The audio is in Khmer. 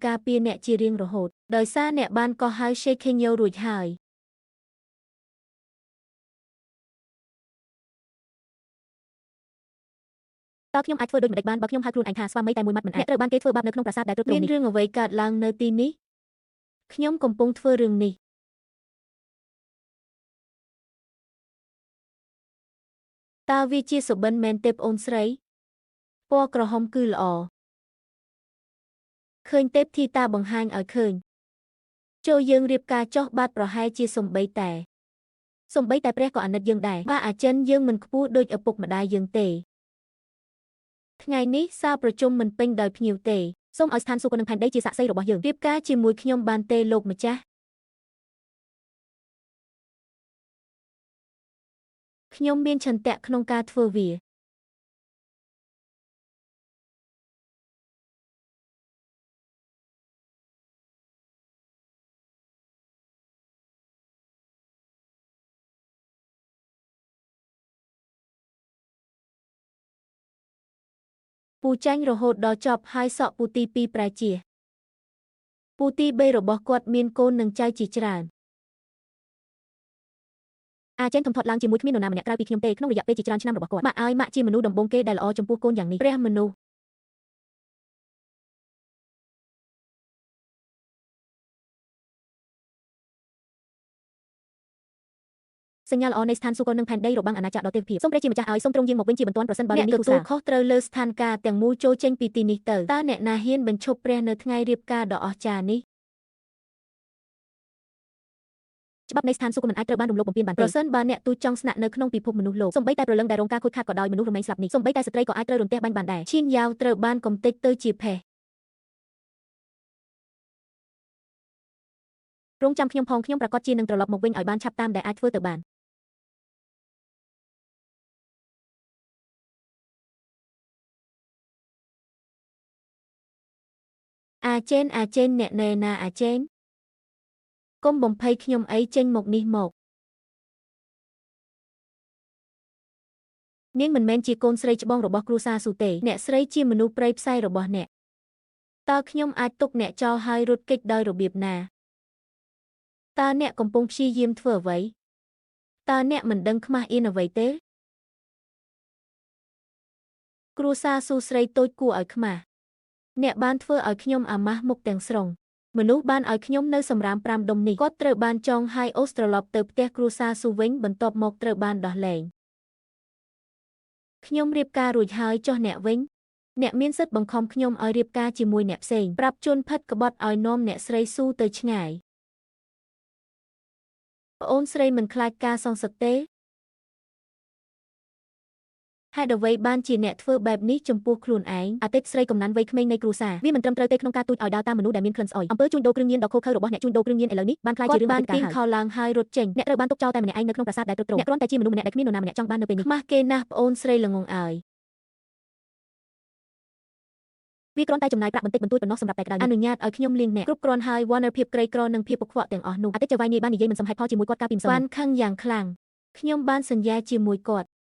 ការពារអ្នកជារៀងរហូតដោយសារអ្នកបានកោះហៅ Shekinah រួចហើយតើខ្ញុំអាចធ្វើដូចម្តេចបានបើខ្ញុំហៅខ្លួនឯងថាស្វាមីតែមួយម៉ាត់មិនអាចអ្នកត្រូវបានគេធ្វើបាបនៅក្នុងប្រាសាទដែលទ្រុឌទ្រោមនេះមានរឿងអ្វីកើតឡើងនៅទីនេះខ្ញុំកំពុងធ្វើរឿងនេះតើវាជាសុបិនមែនទេប្អូនស្រីពណ៌ក្រហមគឺល្អឃើញទេពធីតាបង្ហាញឲ្យឃើញចូលយើងរៀបការចុះបាត់ប្រហែលជាសំបីតែព្រះក៏អាណិតយើងដែរបើអាចិនយើងមិនខ្ពស់ដូចឪពុកម្ដាយយើងទេថ្ងៃនេះសាលប្រជុំមិនពេញដោយភ្ញៀវទេសូមឲ្យស្ថានសួគ៌និងផែនដីជាសាក្សីរបស់យើងរៀបការជាមួយខ្ញុំបានទេលោកម្ចាស់ខ្ញុំមានឆន្ទៈក្នុងការធ្វើវាពូចាញ់រហូតដល់ចប់ហើយសក់ពូទី2ប្រែជាពូទី3របស់គាត់មានកូននិងចៅជាច្រើនអាចេនធំធាត់ឡើងជាមួយគ្មាននរណាម្នាក់ក្រៅពីខ្ញុំទេក្នុងរយៈពេលជាច្រើនឆ្នាំរបស់គាត់ម៉ាក់ឲ្យម៉ាក់ជាមនុស្សដំបូងគេដែលល្អចំពោះកូនយ៉ាងនេះព្រះមនុស្សសញ្ញាល្អនៃស្ថានសួគ៌និងផែនដីរបាំងអាណាចក្រដ៏ទេវភាពសូមព្រះជាម្ចាស់ឲ្យសូមទ្រង់យាងមកវិញជាបន្ទាន់ប្រសិនបើអ្នកទទួលខុសត្រូវលើស្ថានភាពទាំងមូលចូលចេញពីទីនេះទៅតើអ្នកណាហ៊ានបញ្ឈប់ព្រះនៅថ្ងៃរៀបការដ៏អស្ចារ្យនេះច្បាប់នៃស្ថានសួគ៌មិនអាចត្រូវបានរំលោភបំពានបានទេប្រសិនបើអ្នកទូចចង់ស្នាក់នៅក្នុងពិភពមនុស្សលោកសូម្បីតែព្រលឹងដែលរងការខូចខាតក៏ដោយមនុស្សរមែងស្លាប់នេះសូម្បីតែស្ត្រីក៏អាចត្រូវរន្ទះបាញ់បានដែរឈៀនយ៉ាវត្រូវបានកំទេចទៅជាផេះរងចាំខ្ញុំផងខ្ញុំប្រកាសជានឹងត្រឡប់មកវិញឲ្យបានឆាប់តាមដែលអាចធ្វើទៅបានអាចេនអ្នកណែណាអាចេនកុំបំភ័យខ្ញុំអីចេញមកនេះមកនាងមិនមែនជាកូនស្រីច្បងរបស់គ្រួសារស៊ូទេអ្នកស្រីជាមនុស្សព្រៃផ្សៃរបស់អ្នកតើខ្ញុំអាចទុកអ្នកចោលហើយរត់គេចដោយរបៀបណាតើអ្នកកំពុងព្យាយាមធ្វើអ្វីតើអ្នកមិនដឹងខ្មាស់អៀនអ្វីទេគ្រួសារស៊ូស្រីតូចគួរឲ្យខ្មាស់អ្នកបានធ្វើឲ្យខ្ញុំអាម៉ាស់មុខទាំងស្រុងមនុស្សបានឲ្យខ្ញុំនៅសម្រាម5ដុំនេះគាត់ត្រូវបានចងហើយអូសត្រឡប់ទៅផ្ទះគ្រួសារស៊ូវិញបន្ទាប់មកត្រូវបានដោះលែងខ្ញុំរៀបការរួចហើយចុះអ្នកវិញអ្នកមានសិទ្ធិបង្ខំខ្ញុំឲ្យរៀបការជាមួយអ្នកផ្សេងប្រាប់ជន់ផិតក្បត់ឲ្យនាំអ្នកស្រីស៊ូទៅឆ្ងាយប្អូនស្រីមិនខ្លាចការសងសឹកទេហេតុអ្វីបានជាអ្នកធ្វើបែបនេះចំពោះខ្លួនឯងអតីតស្រីកំណាន់វ័យក្មេងនៃគ្រួសារវាមិនត្រឹមត្រូវទេក្នុងការទូចឲ្យដើរតាមមនុស្សដែលមានក្លិនស្អុយអំពើជួញដូរគ្រឿងញៀនដ៏ឃោរឃៅរបស់អ្នកជួញដូរគ្រឿងញៀនឥឡូវនេះបានក្លាយជារឿងបានទីខោឡើងហើយរត់ចេញអ្នកត្រូវបានទុកចោលតែម្នាក់ឯងនៅក្នុងប្រាសាទដែលទ្រុឌទ្រោមអ្នកគ្រាន់តែជាមនុស្សម្នាក់ដែលគ្មាននរណាម្នាក់ចង់បាននៅពេលនេះខ្មាស់គេណាស់ប្អូនស្រីល្ងងអើយវាគ្រាន់តែចំណាយប្រាក់បន្តិចបន្តួចប៉ុណ្ណោះសម្រាប់តែក្តៅអនុញ្ញាតឲ្យខ្ញុំលៀងអ្នកគ្រប់គ្រាន់ហើយវណ្ណភាពក្រីក្រនិងភាពកខ្វក់ទាំងអស់នោះអតីតចៅហ្វាយនាយបាននិយាយមិនសមហេតុផលជាមួយគាត់កាលពីម្សិលបានខឹងយ៉ាងខ្លាំងខ្ញុំបានសន្យាជាមួយគាត់